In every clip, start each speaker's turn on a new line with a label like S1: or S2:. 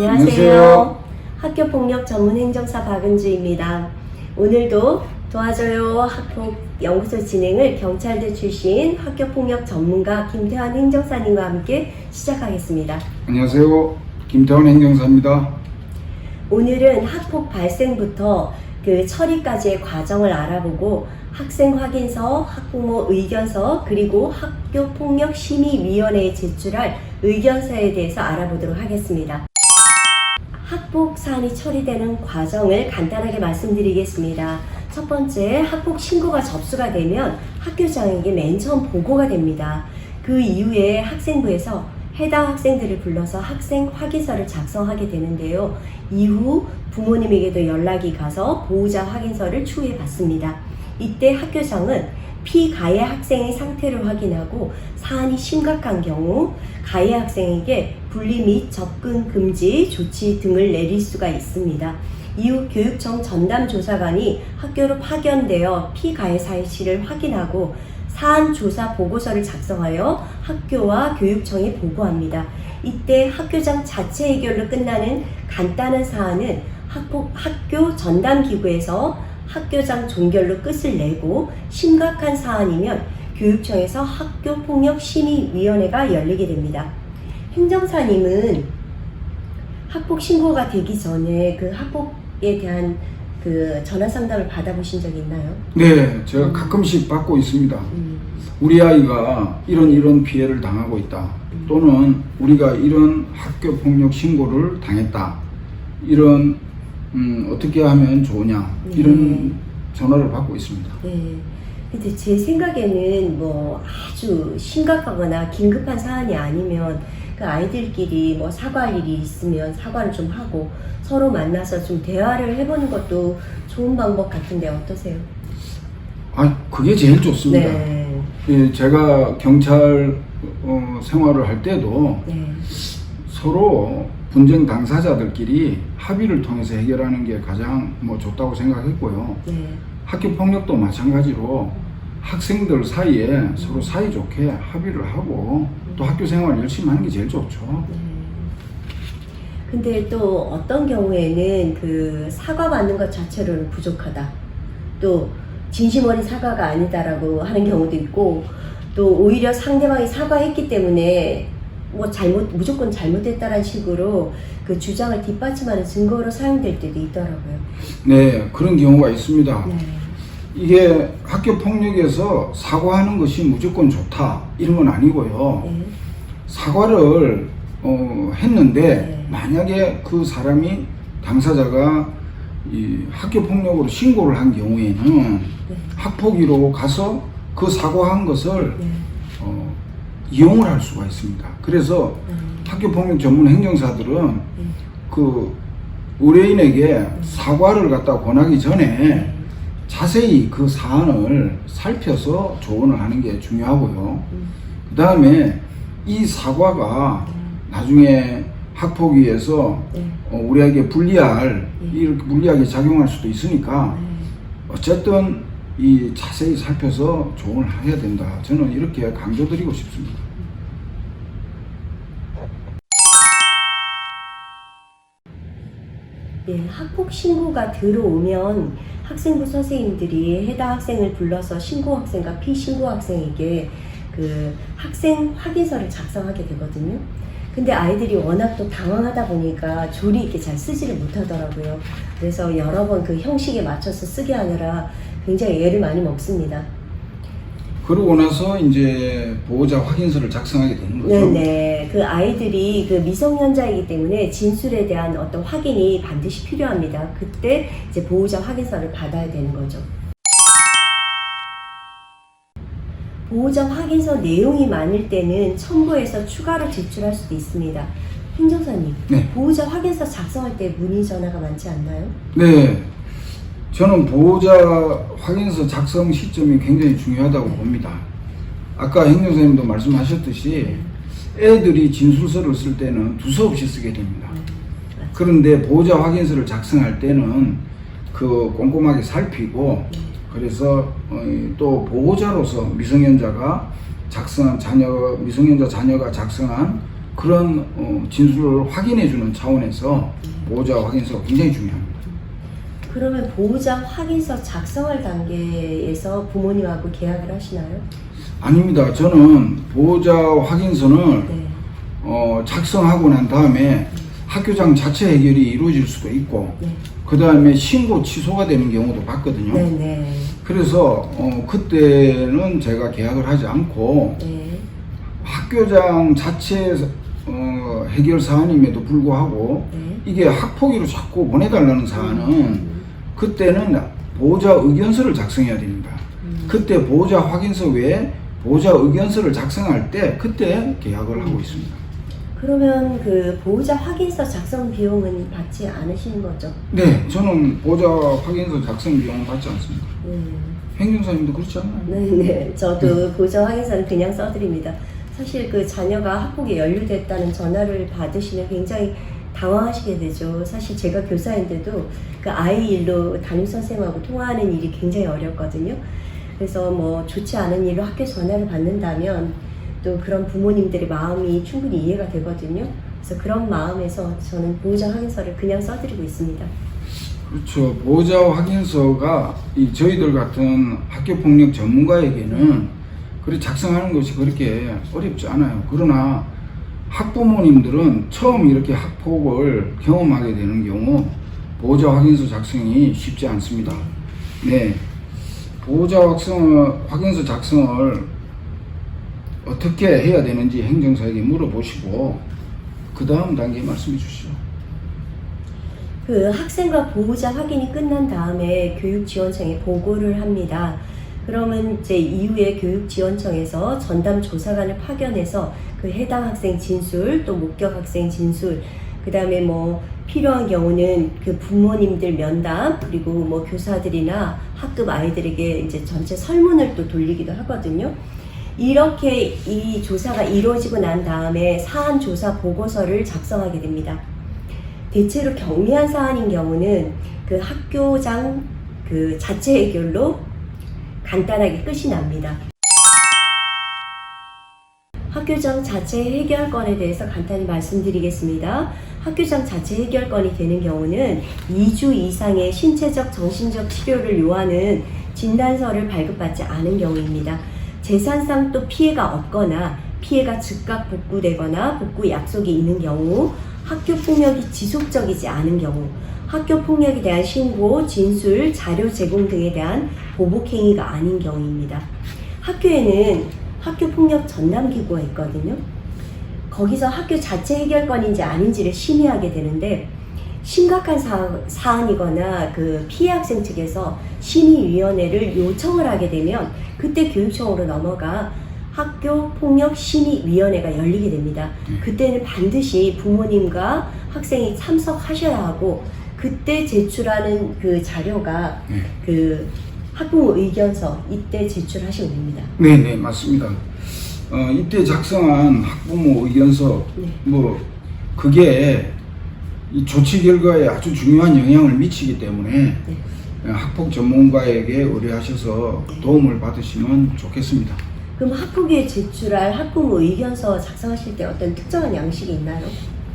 S1: 안녕하세요. 학교폭력 전문행정사 박은주입니다. 오늘도 도와줘요 학폭연구소 진행을 경찰대 출신 학교폭력 전문가 김태환 행정사님과 함께 시작하겠습니다.
S2: 안녕하세요. 김태환 행정사입니다.
S1: 오늘은 학폭 발생부터 그 처리까지의 과정을 알아보고 학생 확인서, 학부모 의견서, 그리고 학교폭력심의위원회에 제출할 의견서에 대해서 알아보도록 하겠습니다. 학폭 사안이 처리되는 과정을 간단하게 말씀드리겠습니다. 첫 번째, 학폭 신고가 접수가 되면 학교장에게 맨 처음 보고가 됩니다. 그 이후에 학생부에서 해당 학생들을 불러서 학생 확인서를 작성하게 되는데요. 이후 부모님에게도 연락이 가서 보호자 확인서를 추후에 받습니다. 이때 학교장은 피가해 학생의 상태를 확인하고 사안이 심각한 경우 가해 학생에게 분리 및 접근 금지 조치 등을 내릴 수가 있습니다. 이후 교육청 전담조사관이 학교로 파견되어 피가해 사실을 확인하고 사안 조사 보고서를 작성하여 학교와 교육청에 보고합니다. 이때 학교장 자체 해결로 끝나는 간단한 사안은 학교 전담기구에서 학교장 종결로 끝을 내고 심각한 사안이면 교육청에서 학교폭력심의위원회가 열리게 됩니다. 행정사님은 학폭 신고가 되기 전에 그 학폭에 대한 그 전화 상담을 받아보신 적이 있나요?
S2: 네, 제가 가끔씩 받고 있습니다. 우리 아이가 이런 피해를 당하고 있다. 또는 우리가 이런 학교 폭력 신고를 당했다. 이런 어떻게 하면 좋으냐 이런 전화를 받고 있습니다.
S1: 네. 근데 제 생각에는 뭐 아주 심각하거나 긴급한 사안이 아니면 그 아이들끼리 뭐 사과할 일이 있으면 사과를 좀 하고 서로 만나서 좀 대화를 해보는 것도 좋은 방법 같은데 어떠세요?
S2: 그게 제일 좋습니다.
S1: 네.
S2: 예, 제가 경찰 생활을 할 때도
S1: 네.
S2: 서로 분쟁 당사자들끼리 합의를 통해서 해결하는 게 가장 좋다고 생각했고요.
S1: 네.
S2: 학교 폭력도 마찬가지로 학생들 사이에 서로 사이좋게 합의를 하고 또 학교 생활 열심히 하는 게 제일 좋죠.
S1: 네. 근데 또 어떤 경우에는 그 사과받는 것 자체로는 부족하다. 또 진심 어린 사과가 아니다라고 하는 경우도 있고 또 오히려 상대방이 사과했기 때문에 뭐 무조건 잘못했다라는 식으로 그 주장을 뒷받침하는 증거로 사용될 때도 있더라고요.
S2: 네, 그런 경우가 있습니다.
S1: 네.
S2: 이게 학교 폭력에서 사과하는 것이 무조건 좋다 이런 건 아니고요.
S1: 네.
S2: 사과를 했는데
S1: 네.
S2: 만약에 그 사람이 당사자가 이 학교 폭력으로 신고를 한 경우에는
S1: 네.
S2: 학폭위로 가서 그 사과한 것을
S1: 네.
S2: 이용을 할 수가 있습니다. 그래서 학교폭력 전문 행정사들은 그 의뢰인에게 사과를 갖다 권하기 전에 자세히 그 사안을 살펴서 조언을 하는 게 중요하고요. 그 다음에 이 사과가 나중에 학폭위에서 우리에게 이렇게 불리하게 작용할 수도 있으니까 어쨌든 이 자세히 살펴서 조언을 해야 된다. 저는 이렇게 강조드리고 싶습니다.
S1: 네, 학폭 신고가 들어오면 학생부 선생님들이 해당 학생을 불러서 신고 학생과 피신고 학생에게 그 학생 확인서를 작성하게 되거든요. 근데 아이들이 워낙 또 당황하다 보니까 조리 있게 잘 쓰지를 못하더라고요. 그래서 여러 번 그 형식에 맞춰서 쓰게 하느라 굉장히 애를 많이 먹습니다.
S2: 그러고 나서 이제 보호자 확인서를 작성하게 되는 거죠.
S1: 네네. 그 아이들이 그 미성년자이기 때문에 진술에 대한 어떤 확인이 반드시 필요합니다. 그때 이제 보호자 확인서를 받아야 되는 거죠. 보호자 확인서 내용이 많을 때는 첨부해서 추가로 제출할 수도 있습니다. 행정사님,
S2: 네.
S1: 보호자 확인서 작성할 때 문의 전화가 많지 않나요?
S2: 네. 저는 보호자 확인서 작성 시점이 굉장히 중요하다고 봅니다. 아까 행정사님도 말씀하셨듯이 애들이 진술서를 쓸 때는 두서없이 쓰게 됩니다. 그런데 보호자 확인서를 작성할 때는 그 꼼꼼하게 살피고 그래서 또 보호자로서 미성년자 자녀가 작성한 그런 진술을 확인해주는 차원에서 보호자 확인서가 굉장히 중요합니다.
S1: 그러면 보호자 확인서 작성할 단계에서 부모님하고 계약을 하시나요?
S2: 아닙니다. 저는 보호자 확인서는
S1: 네.
S2: 작성하고 난 다음에 학교장 자체 해결이 이루어질 수도 있고
S1: 네.
S2: 그 다음에 신고 취소가 되는 경우도 봤거든요.
S1: 네네.
S2: 그래서 그때는 제가 계약을 하지 않고
S1: 네.
S2: 학교장 자체 해결 사안임에도 불구하고
S1: 네.
S2: 이게 학폭위로 자꾸 보내달라는 사안은 그때는 보호자 의견서를 작성해야 됩니다. 그때 보호자 확인서 외에 보호자 의견서를 작성할 때 그때 계약을 하고 있습니다.
S1: 그러면 그 보호자 확인서 작성 비용은 받지 않으시는 거죠?
S2: 네, 저는 보호자 확인서 작성 비용은 받지 않습니다.
S1: 네.
S2: 행정사님도 그렇지 않나요?
S1: 네네. 저도 보호자 확인서는 그냥 써드립니다. 사실 그 자녀가 학폭에 연루됐다는 전화를 받으시면 굉장히 당황하시게 되죠. 사실 제가 교사인데도 그 아이 일로 담임선생님하고 통화하는 일이 굉장히 어렵거든요. 그래서 뭐 좋지 않은 일로 학교 전화를 받는다면 또 그런 부모님들의 마음이 충분히 이해가 되거든요. 그래서 그런 마음에서 저는 보호자 확인서를 그냥 써드리고 있습니다.
S2: 그렇죠. 보호자 확인서가 저희들 같은 학교폭력 전문가에게는 그렇게 작성하는 것이 그렇게 어렵지 않아요. 그러나 학부모님들은 처음 이렇게 학폭을 경험하게 되는 경우 보호자 확인서 작성이 쉽지 않습니다. 네, 보호자 확인서 작성을 어떻게 해야 되는지 행정사에게 물어보시고 그 다음 단계 말씀해 주시죠.
S1: 그 학생과 보호자 확인이 끝난 다음에 교육지원청에 보고를 합니다. 그러면 이제 이후에 교육지원청에서 전담 조사관을 파견해서 그 해당 학생 진술, 또 목격 학생 진술, 그 다음에 뭐 필요한 경우는 그 부모님들 면담, 그리고 뭐 교사들이나 학급 아이들에게 이제 전체 설문을 또 돌리기도 하거든요. 이렇게 이 조사가 이루어지고 난 다음에 사안 조사 보고서를 작성하게 됩니다. 대체로 경미한 사안인 경우는 그 학교장 그 자체 해결로 간단하게 끝이 납니다. 학교장 자체 해결권에 대해서 간단히 말씀드리겠습니다. 학교장 자체 해결권이 되는 경우는 2주 이상의 신체적, 정신적 치료를 요하는 진단서를 발급받지 않은 경우입니다. 재산상 또 피해가 없거나 피해가 즉각 복구되거나 복구 약속이 있는 경우, 학교 폭력이 지속적이지 않은 경우, 학교 폭력에 대한 신고, 진술, 자료 제공 등에 대한 보복 행위가 아닌 경우입니다. 학교에는 학교 폭력 전담 기구가 있거든요. 거기서 학교 자체 해결권인지 아닌지를 심의하게 되는데 심각한 사안이거나 그 피해 학생 측에서 심의위원회를 요청을 하게 되면 그때 교육청으로 넘어가 학교 폭력 심의위원회가 열리게 됩니다. 그때는 반드시 부모님과 학생이 참석하셔야 하고 그때 제출하는 그 자료가 그 학부모 의견서 이때 제출하시면 됩니다.
S2: 네, 맞습니다. 이때 작성한 학부모 의견서 뭐 그게 이 조치 결과에 아주 중요한 영향을 미치기 때문에 학폭 전문가에게 의뢰하셔서 도움을 받으시면 좋겠습니다.
S1: 그럼 학폭위에 제출할 학부모 의견서 작성하실 때 어떤 특정한 양식이 있나요?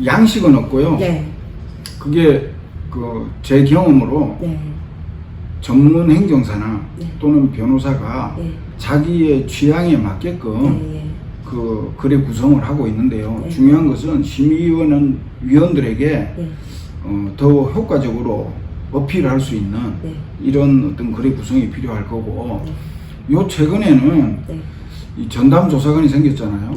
S2: 양식은 없고요.
S1: 네.
S2: 그게 제 경험으로 전문 행정사나 또는 변호사가 자기의 취향에 맞게끔 글의 구성을 하고 있는데요. 중요한 것은 심의위원들에게 더 효과적으로 어필할 수 있는 이런 어떤 글의 구성이 필요할 거고 요 최근에는 이 전담조사관이 생겼잖아요.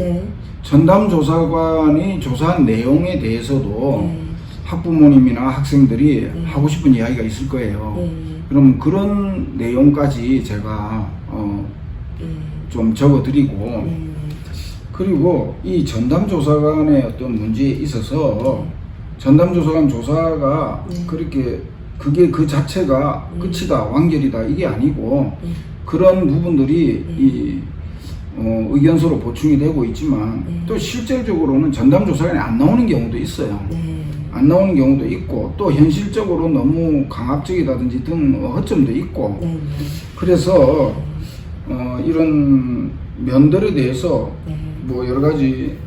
S2: 전담조사관이 조사한 내용에 대해서도 학부모님이나 학생들이 하고 싶은 이야기가 있을 거예요. 그럼 그런 내용까지 제가 좀 적어드리고 그리고 이 전담조사관의 어떤 문제에 있어서 전담조사관 조사가 그렇게 그게 그 자체가 끝이다, 완결이다 이게 아니고 그런 부분들이 이 의견서로 보충이 되고 있지만 또 실질적으로는 전담조사관이 안 나오는 경우도 있어요. 안 나오는 경우도 있고 또 현실적으로 너무 강압적이다든지 등 허점도 있고 그래서 이런 면들에 대해서 뭐 여러 가지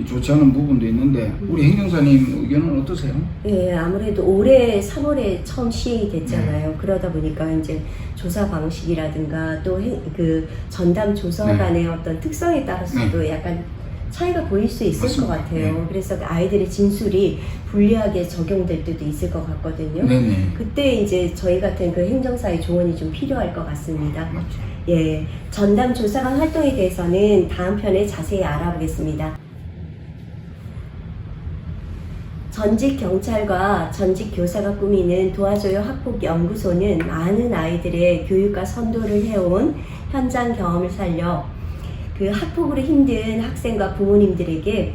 S2: 좋지 않은 부분도 있는데 우리 행정사님 의견은 어떠세요?
S1: 예, 아무래도 올해 3월에 처음 시행이 됐잖아요. 그러다 보니까 이제 조사 방식이라든가 또 그 전담 조사관의 어떤 특성에 따라서도 약간 차이가 보일 수 있을
S2: 맞습니다.
S1: 것 같아요. 그래서 아이들의 진술이 불리하게 적용될 때도 있을 것 같거든요.
S2: 네네.
S1: 그때 이제 저희 같은 그 행정사의 조언이 좀 필요할 것 같습니다.
S2: 맞죠.
S1: 예, 전담 조사관 활동에 대해서는 다음 편에 자세히 알아보겠습니다. 전직 경찰과 전직 교사가 꾸미는 도와줘요 학폭 연구소는 많은 아이들의 교육과 선도를 해온 현장 경험을 살려 그 학폭으로 힘든 학생과 부모님들에게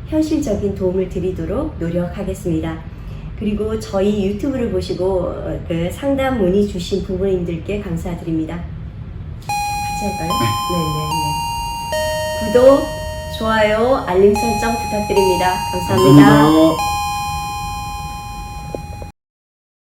S1: 현실적인 도움을 드리도록 노력하겠습니다. 그리고 저희 유튜브를 보시고 그 상담 문의 주신 부모님들께 감사드립니다. 같이 할까요? 네네네. 구독, 좋아요, 알림 설정 부탁드립니다. 감사합니다.
S2: 감사합니다.